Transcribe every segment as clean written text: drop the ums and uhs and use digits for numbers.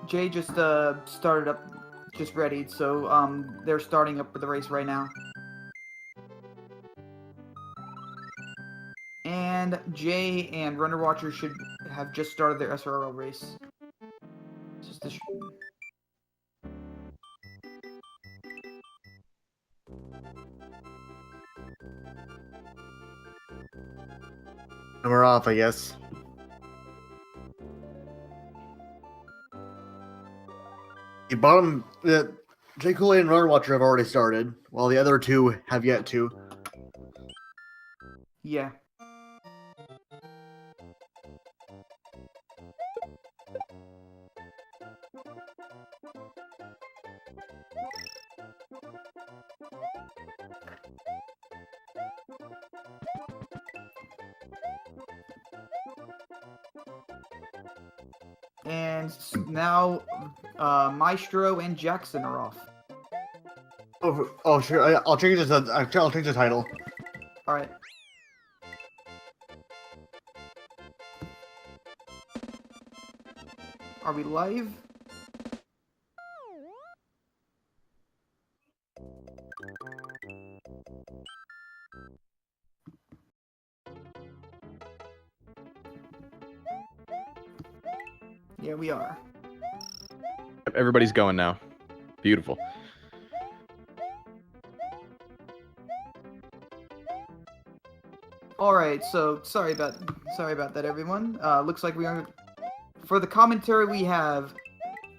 Jay just started up, just ready. So they're starting up with the race right now. And Jay and Runner Watcher should have just started their SRO race. Just this. And we're off, I guess. The Jcoolaid and runnerwatcher have already started, while the other two have yet to. Yeah. And now, Maestro and Jackson are off. Oh sure. I'll change the title. All right. Are we live? Yeah, we are. Everybody's going now. Beautiful. All right, so sorry about that, everyone. Looks like we are. For the commentary, we have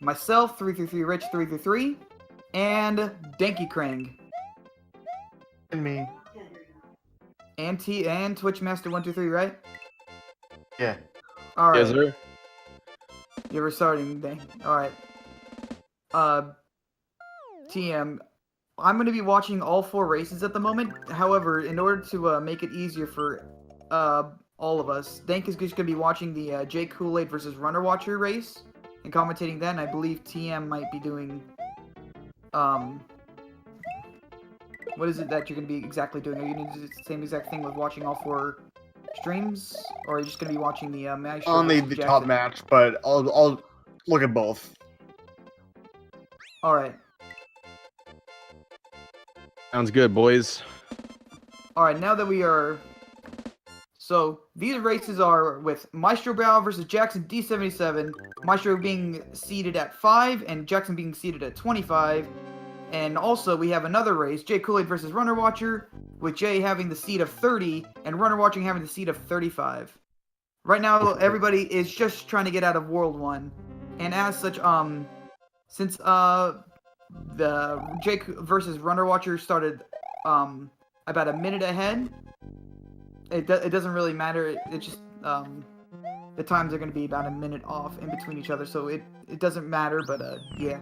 myself, 333 Rich 333, and Danky Krang, And me. and Twitch Master 123, right? Yeah. All right. Yes, sir. Yeah, we're starting. All right. TM. I'm going to be watching all 4 races at the moment. However, in order to make it easier for all of us, Dank is just going to be watching the Jcoolaid versus Runner Watcher race and commentating that. And I believe TM might be doing what is it that you're going to be exactly doing? Are you going to do the same exact thing with watching all 4 streams, or are you just going to be watching the match? On the top match, but I'll look at both. All right. Sounds good, boys. Alright, now that we are... So, these races are with MaestroBrau versus Jackson D77, Maestro being seated at 5, and Jackson being seated at 25. And also, we have another race, Jcoolaid versus Runner Watcher, with Jay having the seat of 30, and Runner Watching having the seat of 35. Right now, everybody is just trying to get out of World 1. And as such, since, the Jake versus Runner Watcher started about a minute ahead. It doesn't really matter. It just the times are going to be about a minute off in between each other, so it doesn't matter. But yeah.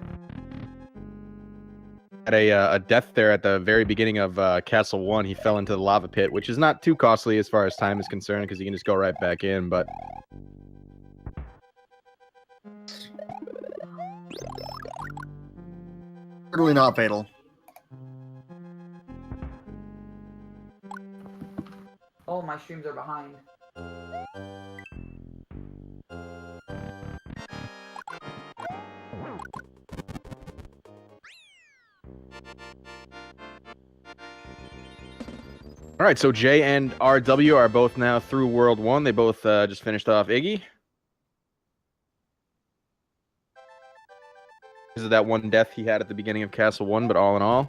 Had a death there at the very beginning of Castle 1. He fell into the lava pit, which is not too costly as far as time is concerned, because you can just go right back in, but... Certainly not fatal. All my streams are behind. All right, so Jay and RW are both now through World 1. They both just finished off Iggy. This is that one death he had at the beginning of Castle 1, but all in all.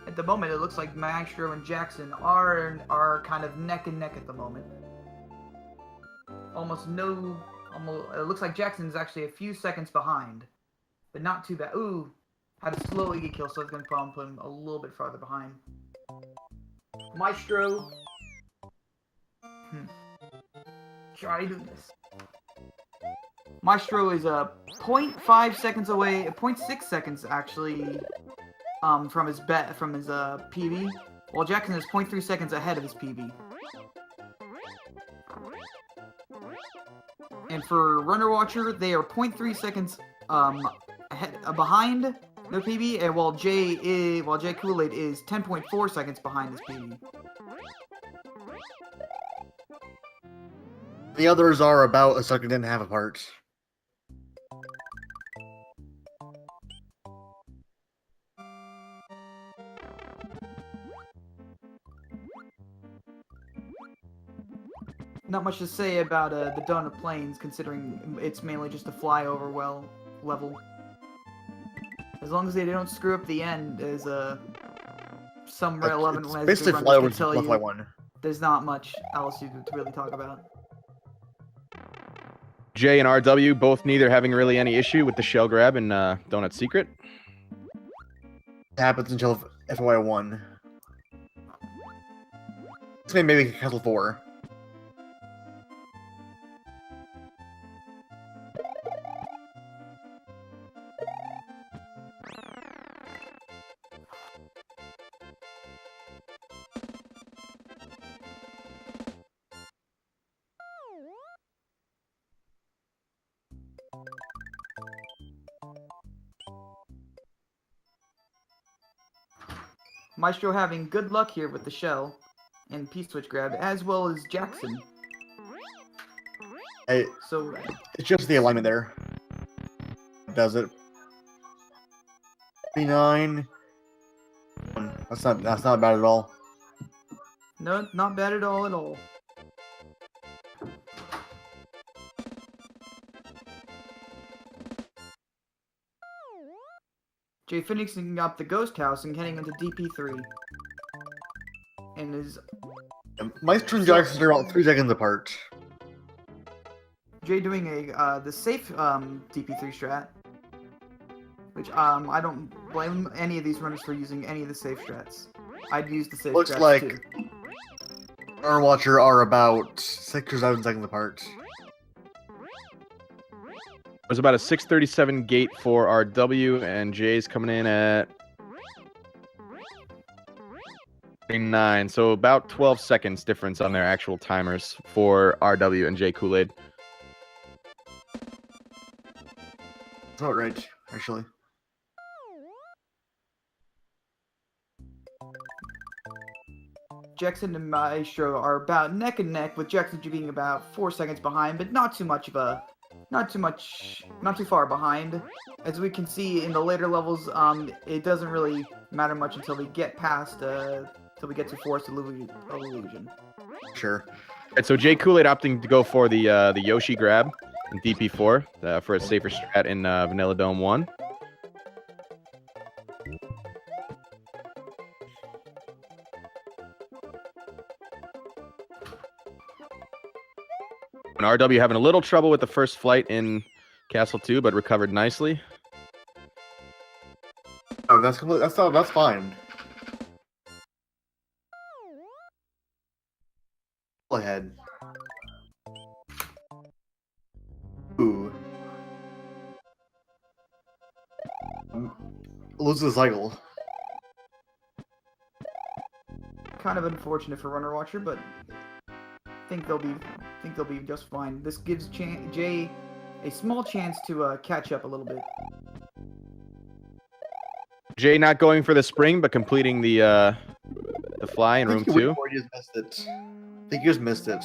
At the moment, it looks like Maestro and Jackson are kind of neck and neck at the moment. Almost, it looks like Jackson's actually a few seconds behind, but not too bad. Ooh, had a slow Iggy kill, so I was going to put him a little bit farther behind. Maestro. Try doing this. Maestro is 0.5 seconds away, 0.6 seconds actually, from his PB, while Jackson is 0.3 seconds ahead of his PB. And for Runner Watcher, they are 0.3 seconds behind their PB, and while Jcoolaid is 10.4 seconds behind his PB. The others are about a second and a half apart. Not much to say about the Donut Plains, considering it's mainly just a flyover level. As long as they don't screw up the end, as some relevant It's runners basically can flyovers tell with you, Fly1. there's not much else to really talk about. J and RW both neither having really any issue with the shell grab and Donut Secret. It happens until FY1. This may maybe Castle 4. Maestro having good luck here with the shell and P-switch grab, as well as Jackson. So It's just the alignment there. Does it? 39. That's not bad at all. no, not bad at all Jay finishing up the ghost house and heading into DP3. And is Maestro and Jackson are about 3 seconds apart. Jay doing the safe DP3 strat. Which I don't blame any of these runners for using any of the safe strats. I'd use the safe Looks strats like too. Runnerwatcher are about 6 or 7 seconds apart. It was about a 6:37 gate for RW, and Jay's coming in at 9, so about 12 seconds difference on their actual timers for RW and Jcoolaid. That's about right, actually. Jackson and Maestro are about neck and neck, with Jackson being about 4 seconds behind, but not too far behind. As we can see in the later levels, it doesn't really matter much until we get past, till we get to Forest of Illusion. Sure. Right, so Jcoolaid opting to go for the Yoshi grab in DP4 for a safer strat in Vanilla Dome 1. And RW having a little trouble with the first flight in Castle 2, but recovered nicely. Oh, that's fine. Go ahead. Ooh. Loses the cycle. Kind of unfortunate for runnerwatcher, but think they'll be just fine. This gives Jay a small chance to catch up a little bit. Jay not going for the spring, but completing the fly in room 2. He just missed it. I think you just missed it.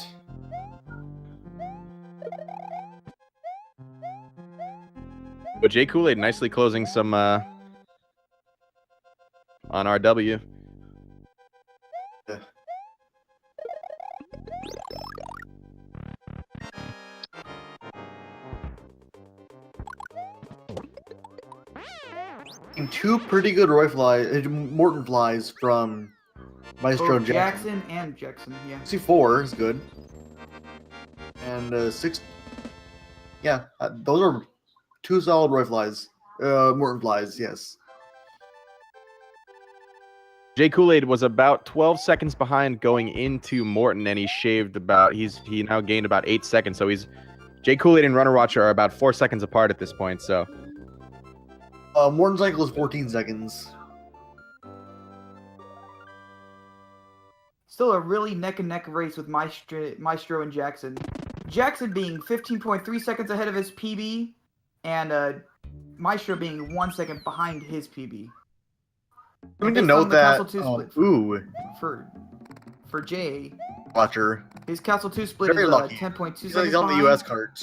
But Jcoolaid nicely closing some on RW. Yeah. Two pretty good Morton flies from Maestro and Jackson. Jackson and Jackson, yeah. C4 is good. And 6. Yeah, those are 2 solid Roy flies. Morton flies, yes. Jcoolaid was about 12 seconds behind going into Morton, and he now gained about 8 seconds. So Jcoolaid and runnerwatcher are about 4 seconds apart at this point. So Morton cycle is 14 seconds. Still a really neck and neck race with Maestro and Jackson. Jackson being 15.3 seconds ahead of his PB, and Maestro being 1 second behind his PB. We can note that. Castle 2 split Ooh, for Jay. Watcher. His Castle 2 split Very is lucky. 10.2 He's seconds on the behind, US cart.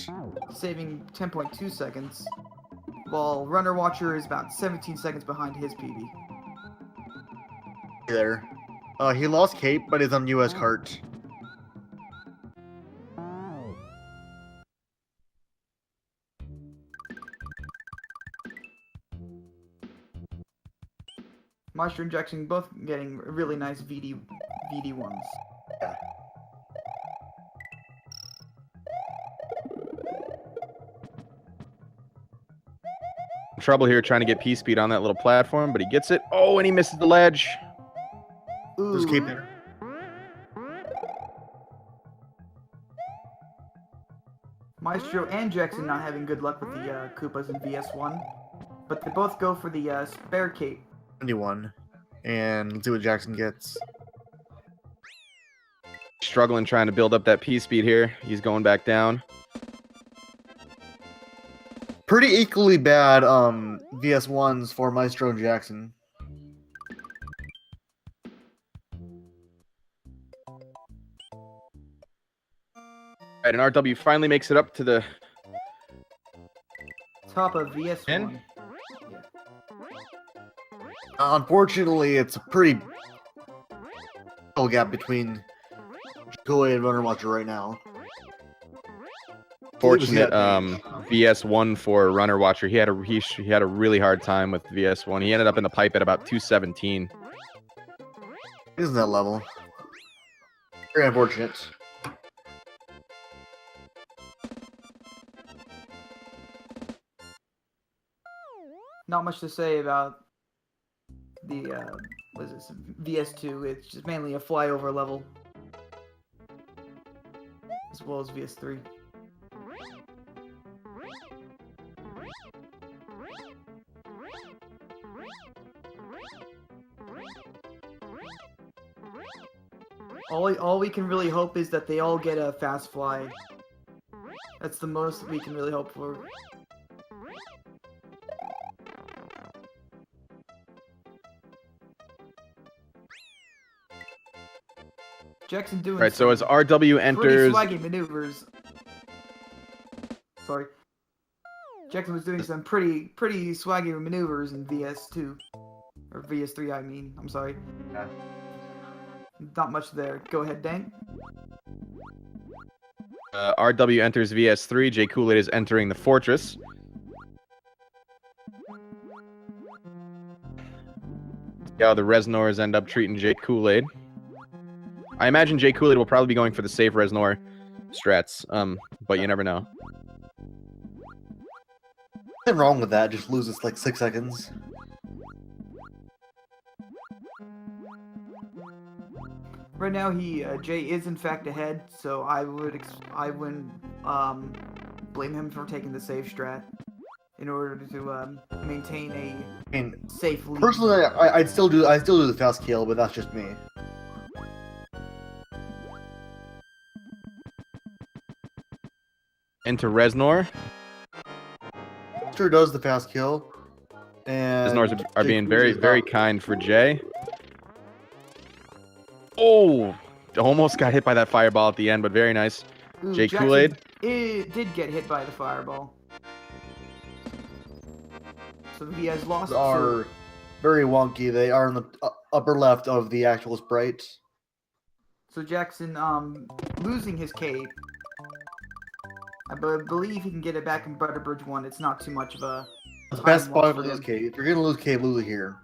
saving 10.2 seconds, while Runner Watcher is about 17 seconds behind his PB. There. He lost Cape, but he's on US cart. Maestro and Jackson both getting really nice VD1s. Yeah. Trouble here trying to get P-Speed on that little platform, but he gets it. Oh, and he misses the ledge. There's Ooh. Cape there. Maestro and Jackson not having good luck with the Koopas in VS1, but they both go for the spare cape. 71. And let's see what Jackson gets. Struggling trying to build up that P-Speed here. He's going back down. Pretty equally bad VS1s for Maestro and Jackson. Right, and RW finally makes it up to the Top of VS1. And? Unfortunately, it's a pretty gap between Jcoolaid and runnerwatcher right now. fortunate Yeah. VS1 for Runner Watcher. He had a really hard time with VS1. He ended up in the pipe at about 217. Isn't that level? Very unfortunate. Not much to say about the what is this VS2. It's just mainly a flyover level, as well as VS3. All we can really hope is that they all get a fast fly. That's the most we can really hope for. Jackson doing Right, so as RW pretty enters, swaggy maneuvers. Sorry. Jackson was doing some pretty swaggy maneuvers in VS2. Or VS3, I mean. I'm sorry. Yeah. Not much there. Go ahead, Dane. RW enters VS3. Jcoolaid is entering the Fortress. See how the Resnors end up treating Jcoolaid. I imagine Jcoolaid will probably be going for the safe Resnor strats, but you never know. Nothing wrong with that, just loses like 6 seconds. Right now, Jay is in fact ahead, so I wouldn't blame him for taking the safe strat in order to maintain I mean, a safe lead. personally, I'd still do the fast kill, but that's just me. Into Resnor. Sure does the fast kill. And Resnors are being very kind for Jay. Oh, almost got hit by that fireball at the end, but very nice. Ooh, Jcoolaid. It did get hit by the fireball. So he has lost. Are very wonky. They are in the upper left of the actual sprite. So Jackson, losing his cape. I believe he can get it back in Butterbridge 1. It's not too much of a The time best loss spot for for this him. cape. If you're gonna lose cape, lose it here.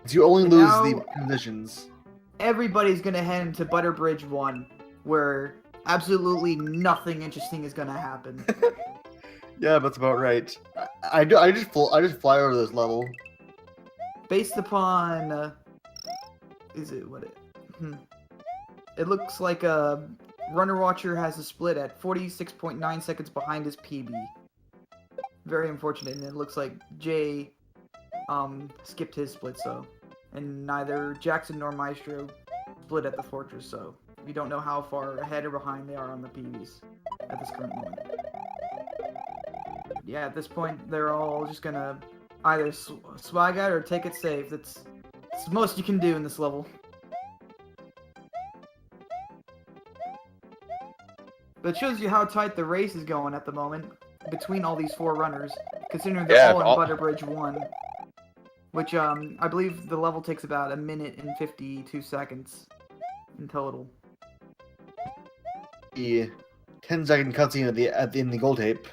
You only And lose now- the conditions. Everybody's gonna head into Butterbridge 1, where absolutely nothing interesting is gonna happen. Yeah, that's about right. I just fly over this level. Based upon, is it what it? It looks like Runner Watcher has a split at 46.9 seconds behind his PB. Very unfortunate, and it looks like Jay skipped his split, so. And neither Jackson nor Maestro split at the Fortress, so we don't know how far ahead or behind they are on the PBs at this current moment. Yeah, at this point, they're all just gonna either swag out or take it safe. That's the most you can do in this level. That shows you how tight the race is going at the moment between all these 4 runners, considering Yeah, they're all in all- Butter Bridge 1, which I believe the level takes about 1 minute and 52 seconds in total. The 10-second cutscene in the gold tape.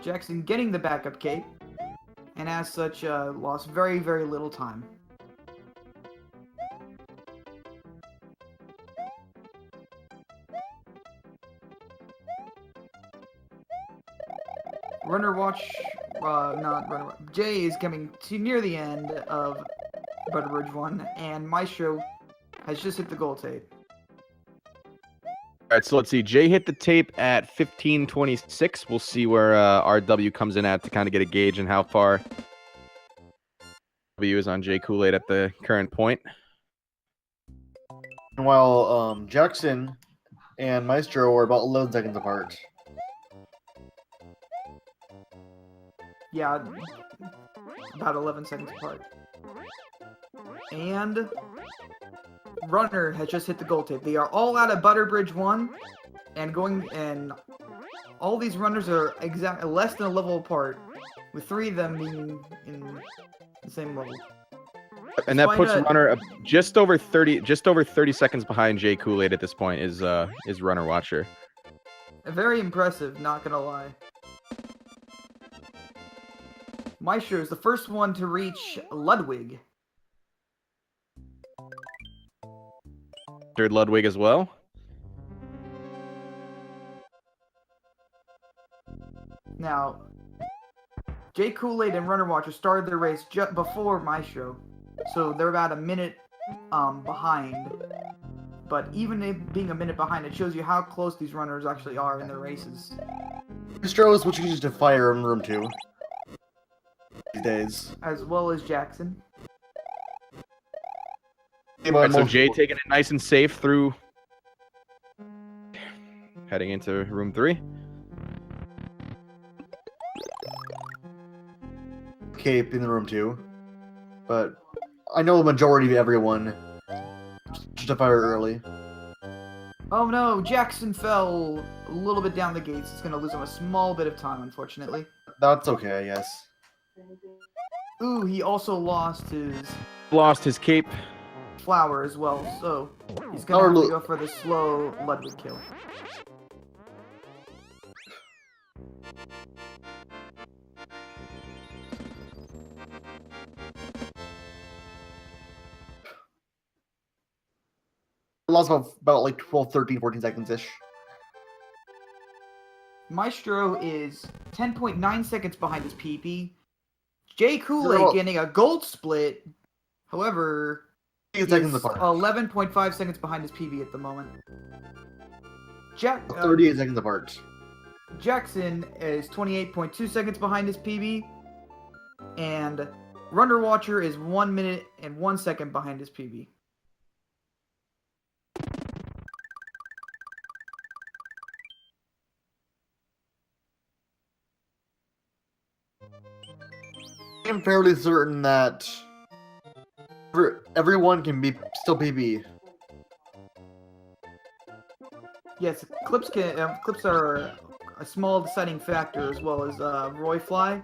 Jackson getting the backup cape, and as such, lost very, very little time. Jay is coming to near the end of Butterbridge 1, and Maestro has just hit the goal tape. All right, so let's see. Jay hit the tape at 15:26. We'll see where RW comes in at to kind of get a gauge on how far W is on Jcoolaid at the current point. And while Jackson and Maestro are about 11 seconds apart. Yeah, about 11 seconds apart. And Runner has just hit the goal tape. They are all out of Butterbridge 1, and all these runners are less than a level apart, with 3 of them being in the same level. And that puts Despite Runner just over 30 seconds behind Jcoolaid at this point is Runner Watcher. Very impressive, not gonna lie. Maestro is the first one to reach Ludwig. Third Ludwig as well. Now, Jcoolaid and Runner Watcher started their race just before Maestro, so they're about 1 minute behind. But even it being 1 minute behind, it shows you how close these runners actually are in their races. Maestro is what you use to fire in room 2 these days. As well as Jackson. All right, so Jay taking it nice and safe through, heading into room 3. Cape in the room 2, but I know the majority of everyone just to fire early. Oh no, Jackson fell a little bit down the gates. It's gonna lose him a small bit of time, unfortunately. That's okay, I guess. Ooh, he also lost his cape. flower as well, so he's gonna have to go for the slow Ludwig kill. I lost about like 12, 13, 14 seconds-ish. Maestro is 10.9 seconds behind his PP. Jcoolaid getting a gold split. However, he's 11.5 seconds behind his PB at the moment. 38 seconds apart. Jackson is 28.2 seconds behind his PB. And Runner Watcher is 1 minute and 1 second behind his PB. I'm fairly certain that everyone can be still PB. Yes, clips are a small deciding factor, as well as Roy Fly,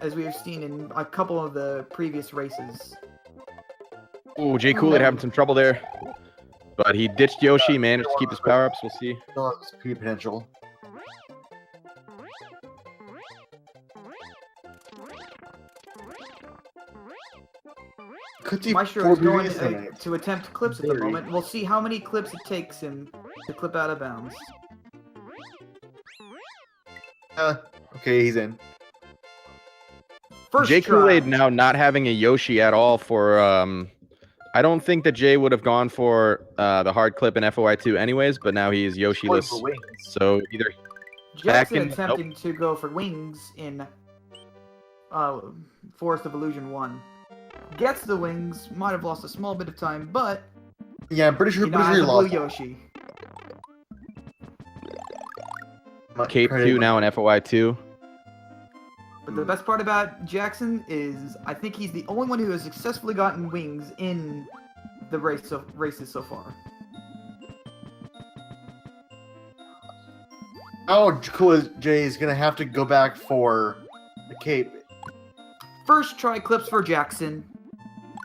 as we have seen in a couple of the previous races. Ooh, Jcoolaid having some trouble there, but he ditched Yoshi, managed to keep his power ups. We'll see. No, it's PB potential. Maestro is going to attempt clips at the moment. We'll see how many clips it takes him to clip out of bounds. Okay, he's in. Jcoolaid now not having a Yoshi at all for I don't think that Jay would have gone for the hard clip in FOI2 anyways, but now he is Yoshi-less. So either Jackson attempting to go for wings in Forest of Illusion 1. Gets the wings, might have lost a small bit of time, but yeah, I'm pretty sure he lost. Yoshi. Cape 2 now in FOI2. But the best part about Jackson is I think he's the only one who has successfully gotten wings in the races so far. Oh, Jay is gonna have to go back for the cape. First try clips for Jackson.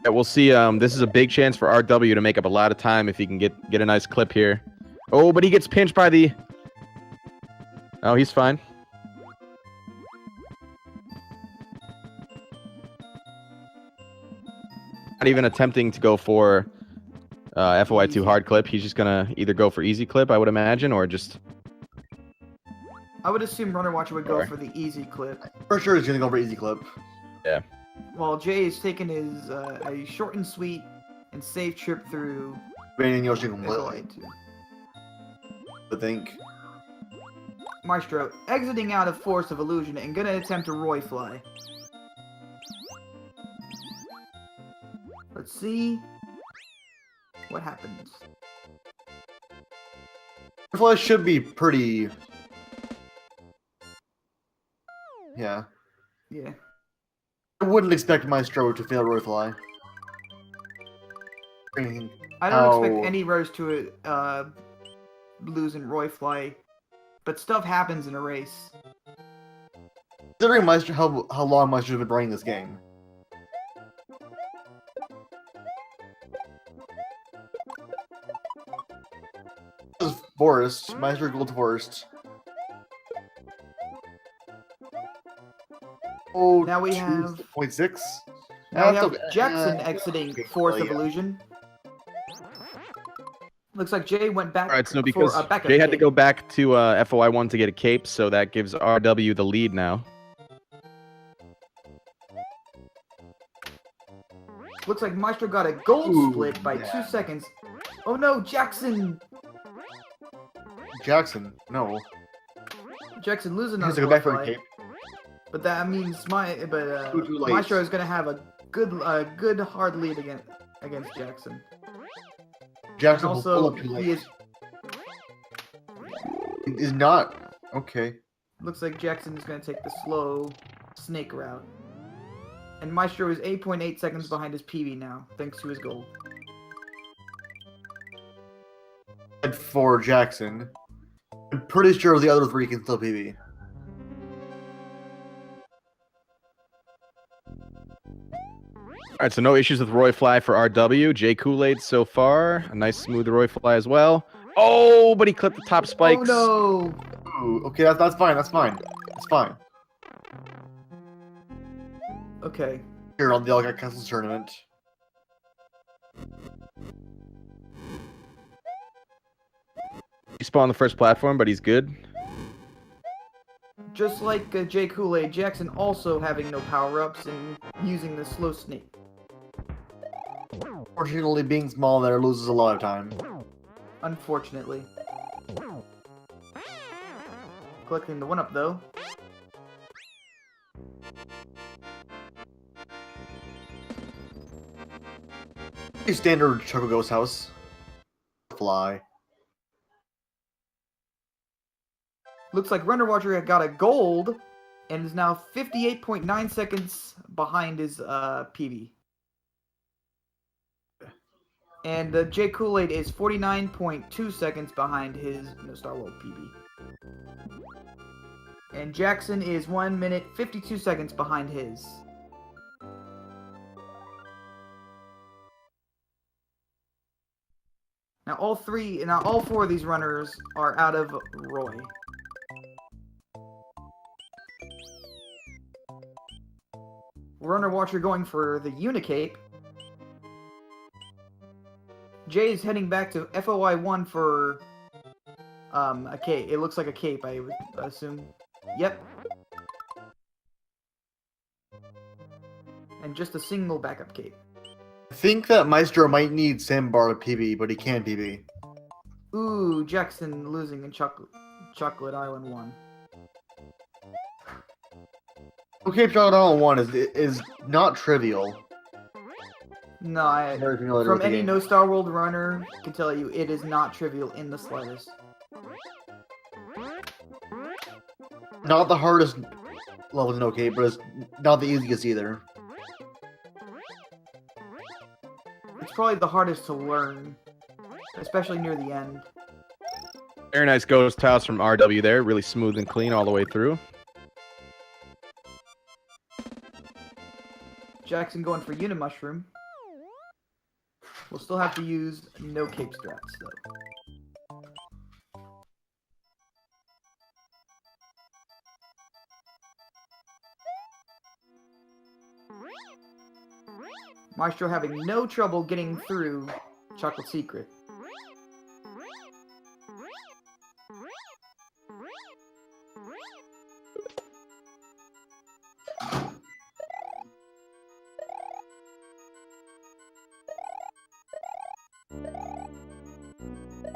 Yeah, we'll see. This is a big chance for RW to make up a lot of time if he can get a nice clip here. Oh, but he gets pinched by the... Oh, he's fine. Not even attempting to go for FOI2 hard clip. He's just gonna either go for easy clip, I would imagine, or just... I would assume Runner Watcher would go Alright. for the easy clip. For sure, he's gonna go for easy clip. Yeah. While Jay is taking his a short and sweet and safe trip through Banning Yoshi completely, FOI2. I think. Maestro exiting out of Force of Illusion and gonna attempt a Roy Fly. Let's see what happens. Fly should be pretty. Yeah. Yeah. I wouldn't expect Maestro to fail Roy Fly. I don't How- expect any rose to lose in Roy Fly, but stuff happens in a race. Considering Maestro, how long Maestro's been running this game. This is Forest. Maestro Gold Forest. Oh, Now we have- 0.6. Now we That's have okay. Jackson exiting Force of yeah. Illusion. Looks like Jay went back All right, so for because a backup Jay had to cape. go back to FOI1 to get a cape, so that gives RW the lead now. Looks like Maestro got a gold Ooh, split by yeah. 2 seconds. Oh no, Jackson! Jackson, no. Jackson losing He on has to go Roy back for a Fly. cape. But that means Too late. Maestro is gonna have a good hard lead against Jackson. Jackson And will pull also, up too late. he is Is not okay. looks like Jackson is gonna take the slow snake route. And Maestro is 8.8 seconds behind his PB now, thanks to his goal. For Jackson. I'm pretty sure the other three can still PB. All right, so no issues with Roy Fly for RW. Jcoolaid so far. A nice smooth Roy Fly as well. Oh, but he clipped the top spikes. Oh Ooh, okay, that's fine. That's fine. That's fine. no! Okay. Here on the Algot Castles tournament. He spawned on the first platform, but he's good. Just like Jcoolaid, Jackson also having no power-ups and using the slow snake. Fortunately, being small there loses a lot of time. Unfortunately. Collecting the 1-up though. A standard Choco Ghost House. Fly. Looks like Runner Watcher got a gold and is now 58.9 seconds behind his PB. And Jcoolaid is 49.2 seconds behind his No Star World PB. And Jackson is 1 minute 52 seconds behind his. Now all four of these runners are out of Roy. Runner Watcher going for the Unicape. Jay is heading back to FOI1 for a cape. It looks like a cape, I would assume. Yep. And just a single backup cape. I think that Maestro might need Sandbar to PB, but he can PB. Ooh, Jackson losing in Chocolate Island 1. Okay, Chocolate Island 1 is not trivial. No, I, Very familiar from with the any game. No Star World runner, can tell you it is not trivial in the slightest. Not the hardest level in OK, but it's not the easiest either. It's probably the hardest to learn, especially near the end. Very nice ghost house from RW there. Really smooth and clean all the way through. Jackson going for Unimushroom. We'll still have to use no cape strats, though. Maestro having no trouble getting through Chocolate Secret.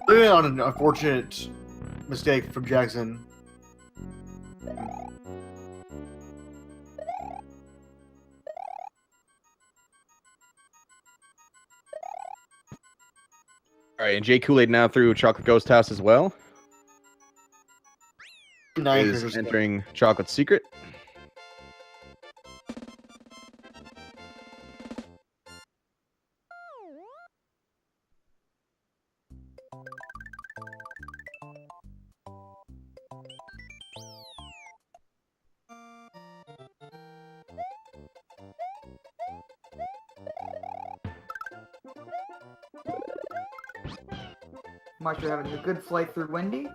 Living on an unfortunate mistake from Jackson. All right, and Jcoolaid now through Chocolate Ghost House as well. Is entering Chocolate Secret. Maestro having a good flight through Wendy.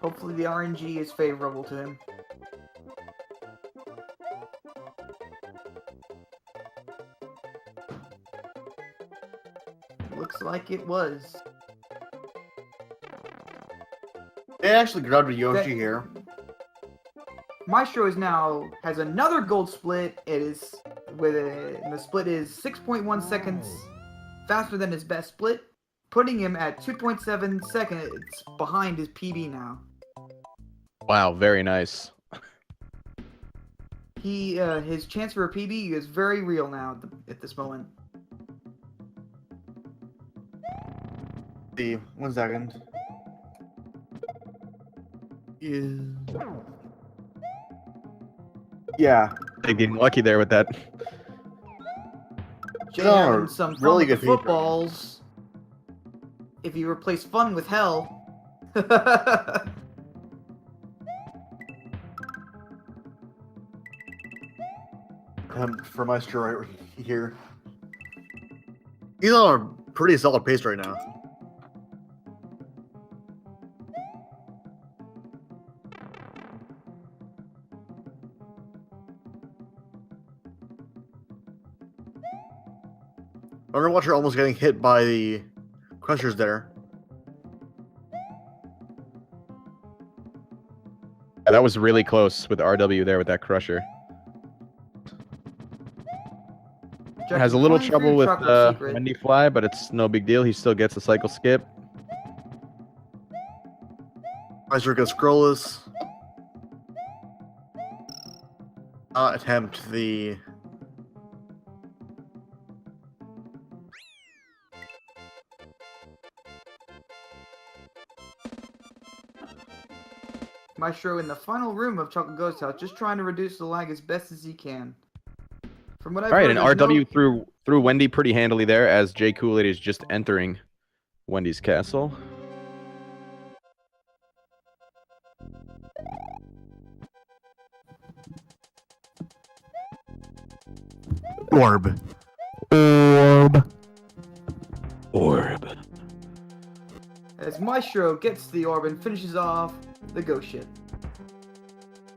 Hopefully the RNG is favorable to him. Looks like it was. They actually grabbed a Yoshi here. Maestro has another gold split. It is and the split is 6.1 seconds faster than his best split, putting him at 2.7 seconds behind his PB now. Wow, very nice. His chance for a PB is very real now at this moment. See, 1 second. Yeah. They getting lucky there with that. Jay No, having some fun really with the good feedback. footballs. If you replace fun with hell. For Maestro right here. He's on a pretty solid pace right now. Runnerwatcher almost getting hit by the crushers there. Yeah, that was really close with RW there with that crusher. Jackson Has a little flying trouble through with Chocolate Secret. Wendy Fly, but it's no big deal. He still gets a cycle skip. Maestro goes scrollless. Attempt the... Maestro in the final room of Chocolate Ghost House, just trying to reduce the lag as best as he can. From what I've All right, heard, and there's RW through Wendy pretty handily there as Jcoolaid is just entering Wendy's castle. Orb. As Maestro gets the orb and finishes off the ghost ship.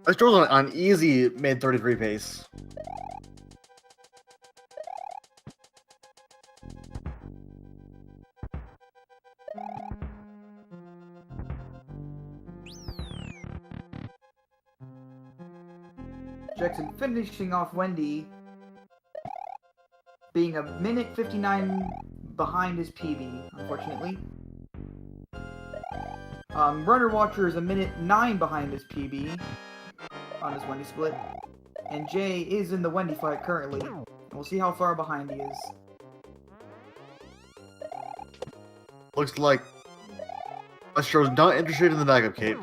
Maestro's on easy mid 33 pace. Jackson finishing off Wendy, being a minute 59 behind his PB, unfortunately. Runnerwatcher is a minute 9 behind his PB on his Wendy split. And Jay is in the Wendy fight currently. And we'll see how far behind he is. Looks like Maestro's not interested in the backup cape.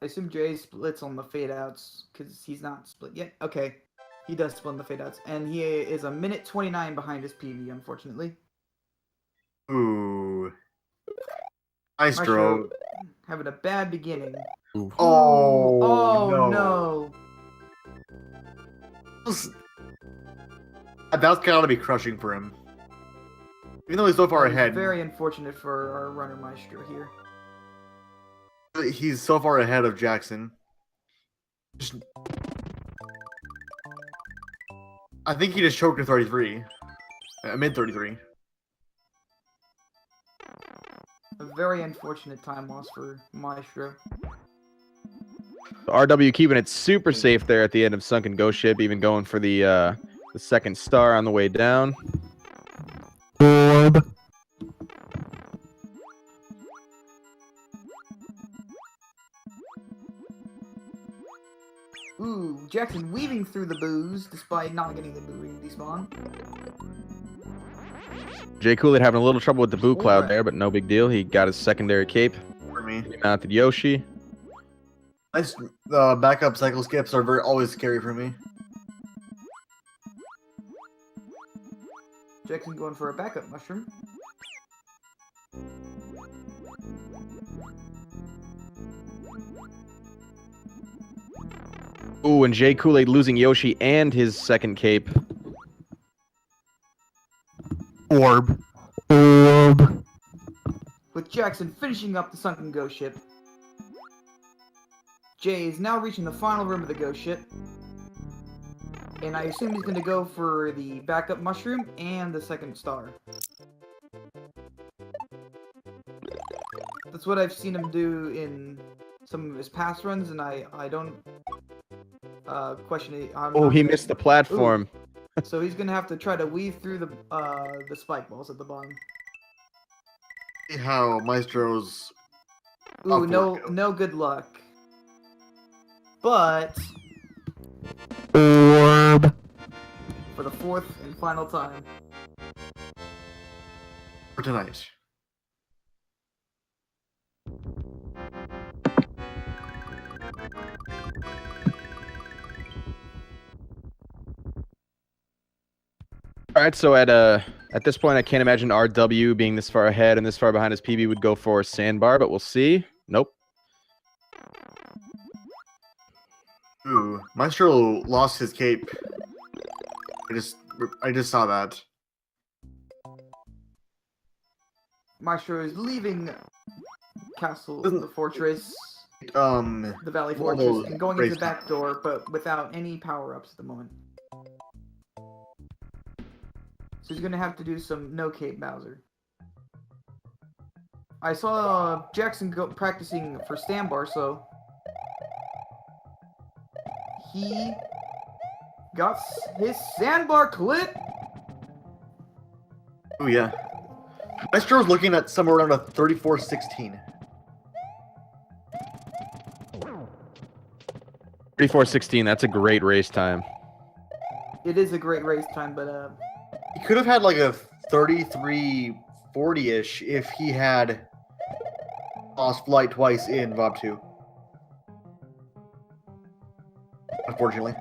I assume Jay splits on the fade outs because he's not split yet. Okay, he does split on the fade outs, and he is a minute 29 behind his PB, unfortunately. Ooh. Maestro Maestro. having a bad beginning. Ooh. Oh, no. That's gotta be crushing for him. Even though he's so far That is ahead. very unfortunate for our runner Maestro here. He's so far ahead of Jackson. I think he just choked at 33. Mid 33. A very unfortunate time loss for Maestro. RW keeping it super safe there at the end of Sunken Ghost Ship, even going for the second star on the way down. Orb. Ooh, Jackson weaving through the booze despite not getting the boo ring despawn. Jcoolaid having a little trouble with the boo cloud Alright. there, but no big deal. He got his secondary cape. For me. He mounted Yoshi. Nice backup cycle skips are always scary for me. Jackson going for a backup mushroom. Ooh, and Jcoolaid losing Yoshi and his second cape. Orb. Orb. With Jackson finishing up the Sunken Ghost Ship. Jay is now reaching the final room of the Ghost Ship. And I assume he's going to go for the backup mushroom and the second star. That's what I've seen him do in some of his past runs, and I don't question it. Oh, he missed the platform. So he's going to have to try to weave through the spike balls at the bottom. See how Maestro's. Ooh, no good luck. But Orb. for the fourth and final time. For tonight. All right, so at this point, I can't imagine RW being this far ahead and this far behind his PB would go for Sandbar, but we'll see. Nope. Ooh, Maestro lost his cape. I just saw that. Maestro is leaving the fortress, the Valley one of Fortress, those and going into the race back door, but without any power-ups at the moment. So he's gonna have to do some no-cape Bowser. I saw Jackson practicing for Sandbar, so he got his Sandbar clip. Oh yeah. Maestro's looking at somewhere around a 34-16. 34:16. That's a great race time. It is a great race time, but He could have had like a 33-40-ish if he had lost flight twice in VOB 2. Unfortunately.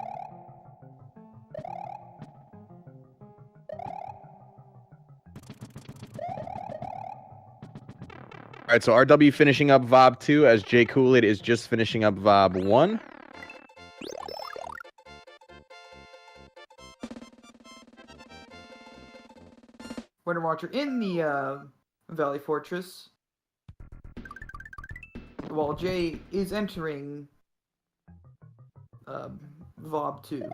All right, so RW finishing up VOB 2 as Jcoolaid is just finishing up VOB 1. Runner Watcher in the Valley Fortress, while Jay is entering VOB 2.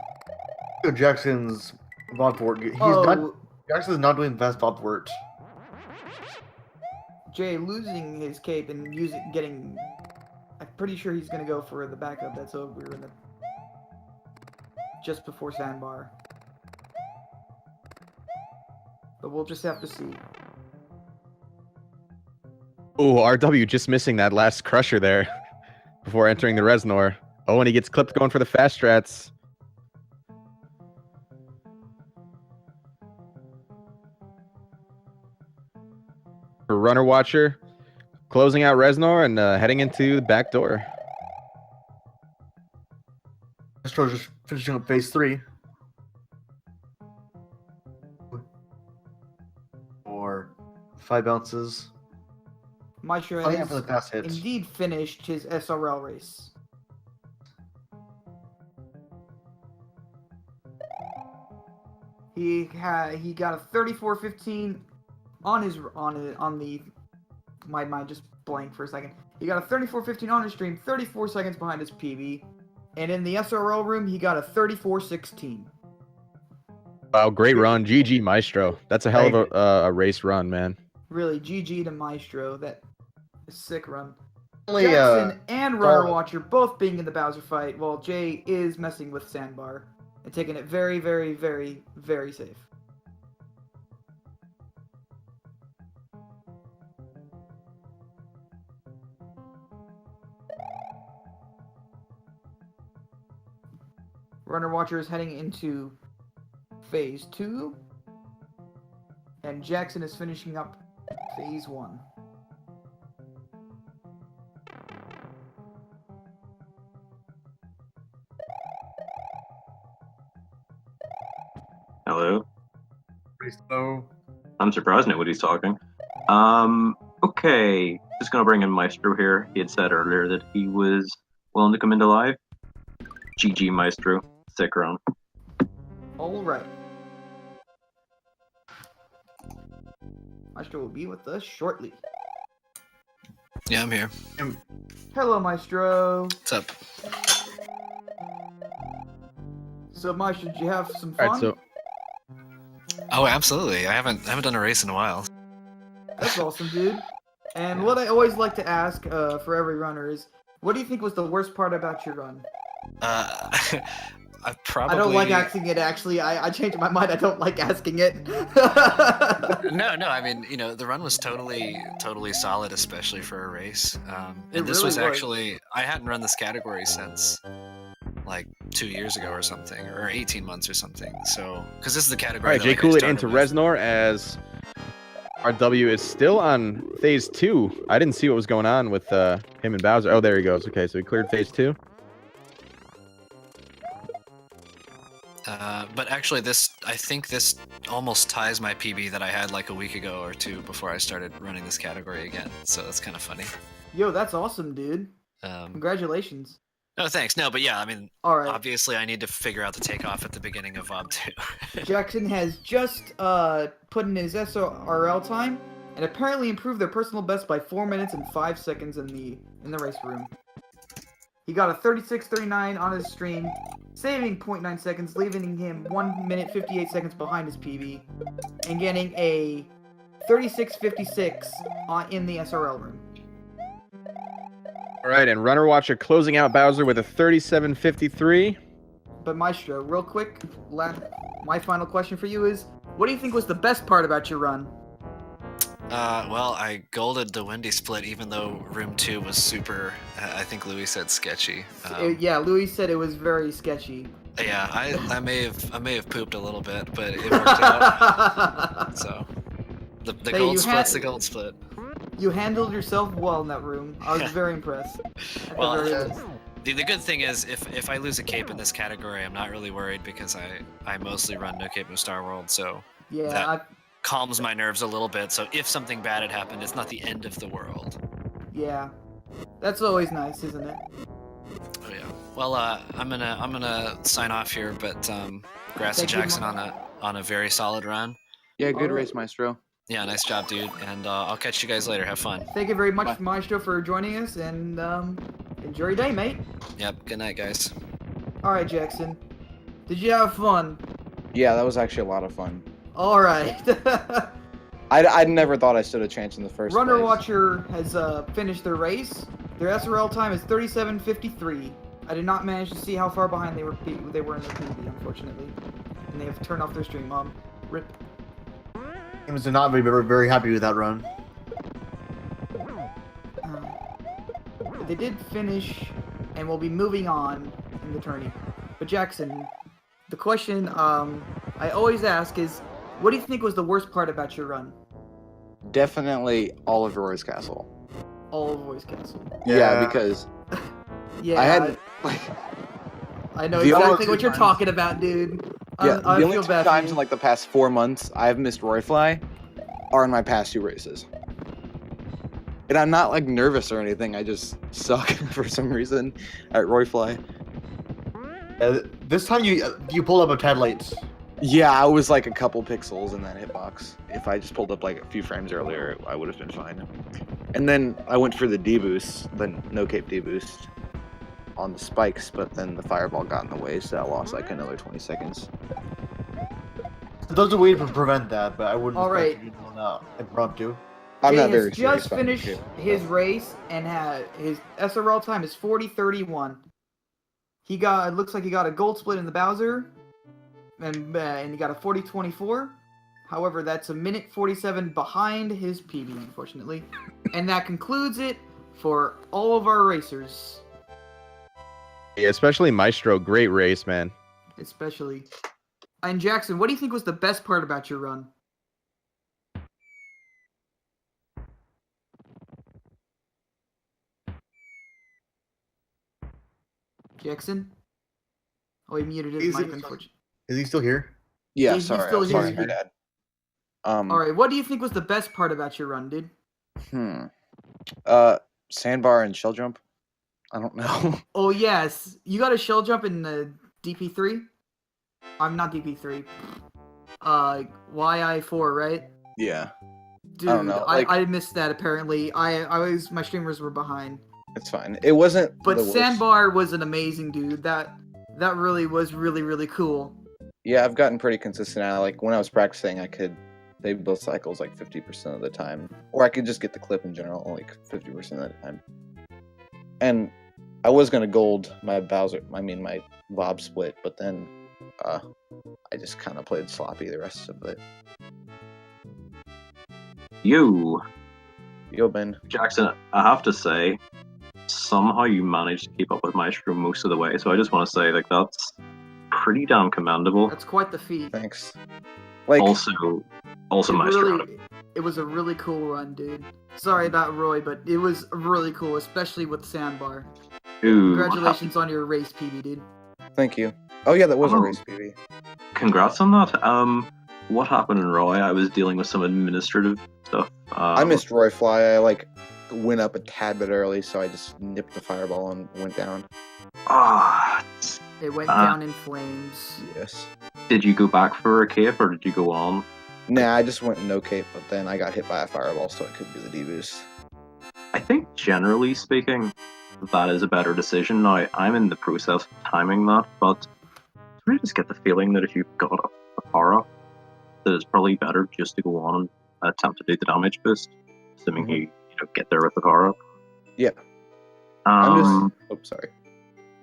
Jackson's VOB 4. Jackson's not doing the best VOB work. Jay losing his cape and getting. I'm pretty sure he's gonna go for the backup. That's over in the just before Sandbar. But we'll just have to see. Oh, RW just missing that last crusher there before entering the Reznor. Oh, and he gets clipped going for the fast strats. for Runner Watcher, closing out Reznor and heading into the back door. Maestro just finishing up phase 3. Or 5 bounces. Maestro Oh, yeah, has for the pass hits. indeed finished his SRL race. He got a 34:15 on the my mind just blanked for a second. He got a 34:15 on his stream, 34 seconds behind his PB, and in the SRL room he got a 34:16. Wow, great run, GG Maestro. That's a hell of a race run, man. Really, GG to Maestro. That is a sick run. Only, Jackson and Runner solid. Watcher both being in the Bowser fight, while Jay is messing with Sandbar and taking it very, very, very, very safe. Runner Watcher is heading into phase 2, and Jackson is finishing up phase 1. Hello. Pretty slow. I'm surprised nobody's talking. Okay. Just gonna bring in Maestro here. He had said earlier that he was willing to come into live. GG Maestro. Sick run. Alright. Maestro will be with us shortly. Yeah, I'm here. Hello, Maestro. What's up? So, Maestro, did you have some fun? All right, so Oh, absolutely. I haven't done a race in a while. That's awesome, dude. And what I always like to ask for every runner is, what do you think was the worst part about your run? I probably. I don't like asking it, actually. I changed my mind. I don't like asking it. No. I mean, the run was totally solid, especially for a race. It And this really was was. actually I hadn't run this category since like 2 years ago or something, or 18 months or something. So, because this is the all category. right, that, like, I Jcoolaid started into with. Reznor as RW is still on phase 2. I didn't see what was going on with him and Bowser. Oh, there he goes. Okay, so he cleared phase 2. But actually, I think this almost ties my PB that I had like a week ago or two before I started running this category again. So that's kind of funny. Yo, that's awesome, dude. Um, Congratulations. no, thanks. No, but yeah, I mean, Alright. obviously I need to figure out the takeoff at the beginning of VOB 2. Jackson has just put in his SRL time and apparently improved their personal best by 4 minutes and 5 seconds in the race room. He got a 36:39 on his stream, saving 0.9 seconds, leaving him 1 minute 58 seconds behind his PB, and getting a 36:56 in the SRL room. All right, and Runner Watcher closing out Bowser with a 37:53. But Maestro, real quick, my final question for you is, what do you think was the best part about your run? Well, I golded the Wendy split, even though room 2 was super. I think Louis said sketchy. Yeah, Louis said it was very sketchy. Yeah, I may have pooped a little bit, but it worked out. So the Hey, gold you split's had- the gold split. You handled yourself well in that room. I was very impressed. At Well, the very least. The good thing is, if I lose a cape in this category, I'm not really worried because I mostly run no cape no Star World, so Yeah, that calms my nerves a little bit. So if something bad had happened, it's not the end of the world. yeah. That's always nice, isn't it? Oh yeah. Well, I'm gonna sign off here, but congrats to Thank you, Jackson on a very solid run. Yeah, good Alright. race, Maestro. Yeah, nice job, dude. And I'll catch you guys later. Have fun. Thank you very much, Bye. Maestro, for joining us, and enjoy your day, mate. Yep. Good night, guys. Alright, Jackson. Did you have fun? Yeah, that was actually a lot of fun. Alright. I never thought I stood a chance in the first Runner place. Watcher has finished their race. Their SRL time is 37:53. I did not manage to see how far behind they were in their PB, unfortunately. And they have turned off their stream. Rip. Seems to not be very, very happy with that run. But they did finish, and will be moving on in the tourney. But Jackson, the question I always ask is, what do you think was the worst part about your run? Definitely Oliver Roy's Castle. All of Voice Castle. Yeah, Yeah. because Yeah, I had like I know the only exactly two what you're times- talking about, dude. yeah, I the only feel two bad for times you. in like the past 4 months I've missed Royfly are in my past 2 races. And I'm not like nervous or anything. I just suck for some reason at Royfly. This time you pulled up a tad late. Yeah, I was like a couple pixels in that hitbox. If I just pulled up like a few frames earlier, I would have been fine. And then I went for the D-boost, the no cape D-boost on the spikes, but then the fireball got in the way, so I lost like another 20 seconds. There's a way to prevent that, but I wouldn't All right. expect you to do that impromptu. I'm Jay not has very just serious about finished no cape, his so. race and had his SRL time is 40:31. He got it looks like he got a gold split in the Bowser, and he got a 40:24. However, that's a minute 47 behind his PB, unfortunately. And that concludes it for all of our racers, Yeah, especially Maestro. Great race, man. especially. And Jackson, what do you think was the best part about your run? Jackson? Oh, he muted his Is mic, it- unfortunately. Is he still here? Yeah, He's sorry, still I'm sorry, here. my dad. Alright, what do you think was the best part about your run, dude? Sandbar and shell jump. I don't know. Oh, yes. You got a shell jump in the DP3? I'm not DP3. YI4, right? Yeah, Dude, don't know, like- I missed that apparently. My streamers were behind. it's fine. It wasn't. But the worst. Sandbar was an amazing dude. That really was really cool. Yeah, I've gotten pretty consistent at it. Like when I was practicing, I could save both cycles like 50% of the time, or I could just get the clip in general like 50% of the time. And I was gonna gold my my Vob split, but then I just kind of played sloppy the rest of it. You, Yo, Ben. Jackson, I have to say, somehow you managed to keep up with Maestro most of the way. So I just want to say, like, that's pretty damn commendable. That's quite the feat. Thanks. Like Also Maestro. It was a really cool run, dude. Sorry about Roy, but it was really cool, especially with Sandbar. Ooh, Congratulations on your race, PB, dude. thank you. Oh yeah, that was a Oh. race, PB. Congrats on that. What happened in Roy? I was dealing with some administrative stuff. I missed Royfly. I like went up a tad bit early, so I just nipped the fireball and went down. Ah, It went Ah. down in flames. Yes. did you go back for a cape or did you go on? Nah, I just went no cape, but then I got hit by a fireball, so I couldn't do the D-boost. I think generally speaking, that is a better decision. Now, I'm in the process of timing that, but I just get the feeling that if you've got a power up, that it's probably better just to go on and attempt to do the damage boost, assuming you get there with the power up. Yeah. Um, Oh, sorry.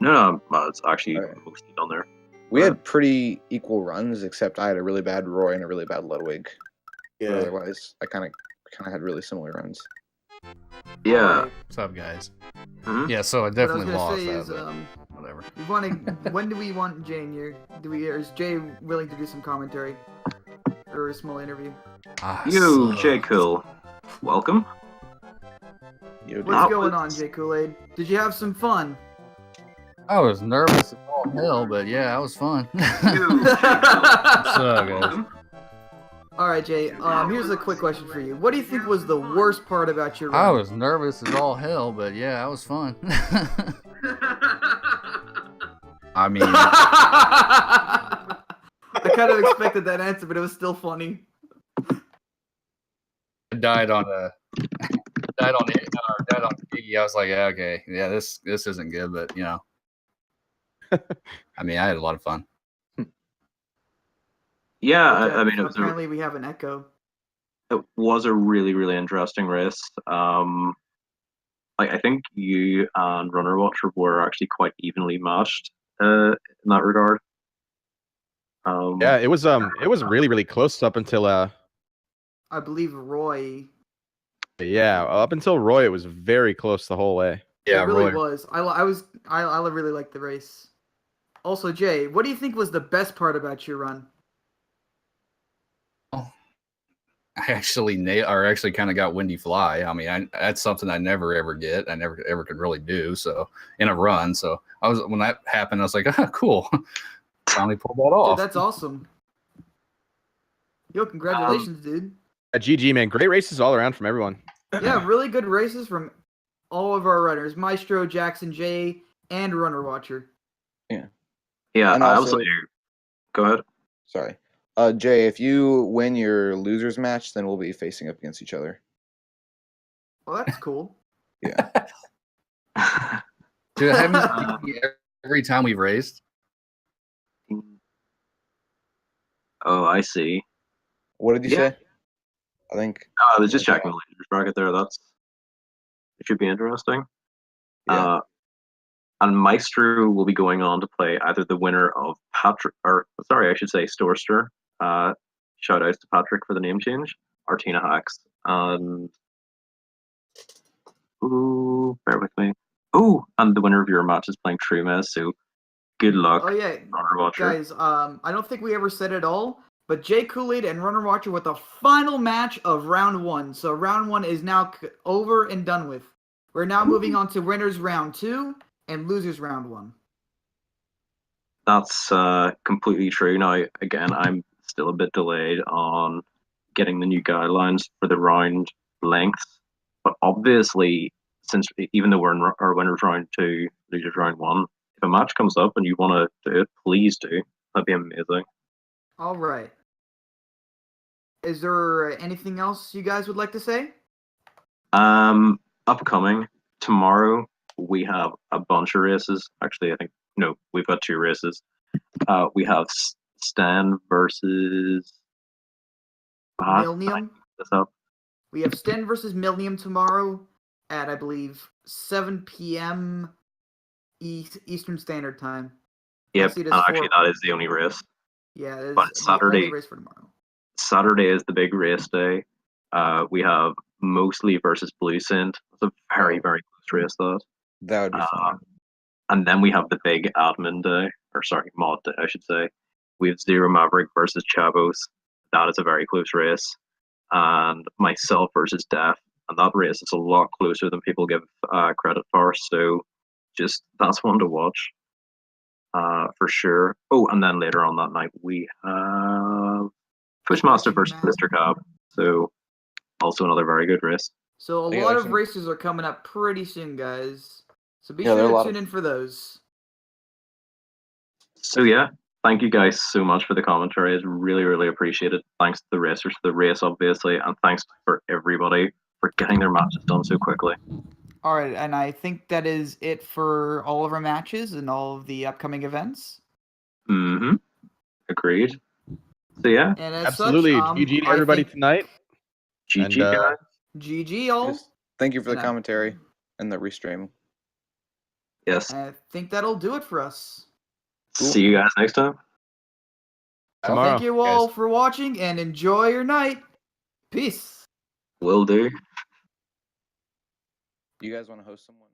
no, it's actually Alright. mostly done there. We had pretty equal runs, except I had a really bad Roy and a really bad Ludwig. But Yeah. otherwise, I kind of had really similar runs. Yeah. Alright, What's up, guys? Mhm. Yeah, so I what I was definitely gonna lost say that, is, but whatever. we want when do we want Jay in here? Or is Jay willing to do some commentary? Or a small interview? Ah, You, sucks. Jcool, welcome. Yo, dude. What's That going on, was- Jcoolaid? Did you have some fun? I was nervous as all hell, but yeah, that was fun. You, What's up, guys? Alright, Jay, here's a quick question for you. What do you think was the worst part about your I run? was nervous as all hell, but yeah, that was fun. I mean, I kind of expected that answer, but it was still funny. I died on Iggy. I was like, yeah, okay, yeah, this isn't good, but you know, I mean, I had a lot of fun. Yeah, Okay, I mean, apparently we have an echo. it was a really, really interesting race. Like I think you and runnerwatcher were actually quite evenly matched in that regard. Yeah, it was really close up until I believe Roy. up until Roy it was very close the whole way. Yeah, it really Roy. was. I really liked the race. Also, Jay, what do you think was the best part about your run? actually kind of got windy fly. I mean, that's something I never ever get. I never ever could really do so in a run. So when that happened, I was like, ah, cool. Finally pulled that off. Dude, that's awesome. Yo, congratulations, dude. GG, man. Great races all around from everyone. Yeah, really good races from all of our runners. Maestro, Jackson, Jay, and Runner Watcher. Yeah, And I also- also go ahead. Sorry. Jay, if you win your losers match, then we'll be facing up against each other. Well, that's cool. Yeah. Dude, I haven't every time we've raced. Oh, I see. What did you Yeah. say? I think. I was just checking the leaders bracket there. It should be interesting. Yeah. And Maestro will be going on to play either the winner of Storster. Shout outs to Patrick for the name change. Artina Hacks. And bear with me. And the winner of your match is playing True Mez, so good luck. Oh yeah, Runner Watcher. guys. I don't think we ever said it all, but Jcoolaid and Runner Watcher with the final match of round 1. So round 1 is now over and done with. We're now moving on to winners round 2 and losers round 1. That's completely true. Now, again, I'm still a bit delayed on getting the new guidelines for the round lengths. But obviously, since even though we're in our winners round 2, losers round 1, if a match comes up and you want to do it, please do. That'd be amazing. All right. Is there anything else you guys would like to say? Upcoming tomorrow, we have a bunch of races. Actually, we've got 2 races. We have Stan versus Millennium. This up. We have Sten versus Millennium tomorrow at, I believe, 7 p.m. Eastern Standard Time. Yep, see it and as actually 4. that is the only race. Yeah, it is But the only Saturday- race for tomorrow. Saturday is the big race day. We have Mostly versus Blue Scent. It's a very, very close race, that. That would be fun. And then we have the big admin day, mod day, I should say. We have Zero Maverick versus Chavos. That is a very close race. And myself versus Def. And that race is a lot closer than people give credit for. So that's one to watch for sure. Oh, and then later on that night, we have Pushmaster versus Mr. Cobb. So also another very good race. So a Yeah, lot there's of some- races are coming up pretty soon, guys. So be Yeah, there are a sure lot to of- tune in for those. So yeah, thank you guys so much for the commentary. It's really, really appreciated. Thanks to the racers for the race, obviously, and thanks for everybody for getting their matches done so quickly. All right, and I think that is it for all of our matches and all of the upcoming events. Mm-hmm. Agreed. So yeah, And as Absolutely. such, GG to I everybody think tonight. GG And, guys. GG all. Yes. Thank you for the And, commentary and the restream. Yes. I think that'll do it for us. Cool. See you guys next time. Tomorrow, Thank you all guys. for watching and enjoy your night. Peace. Will do. You guys want to host someone?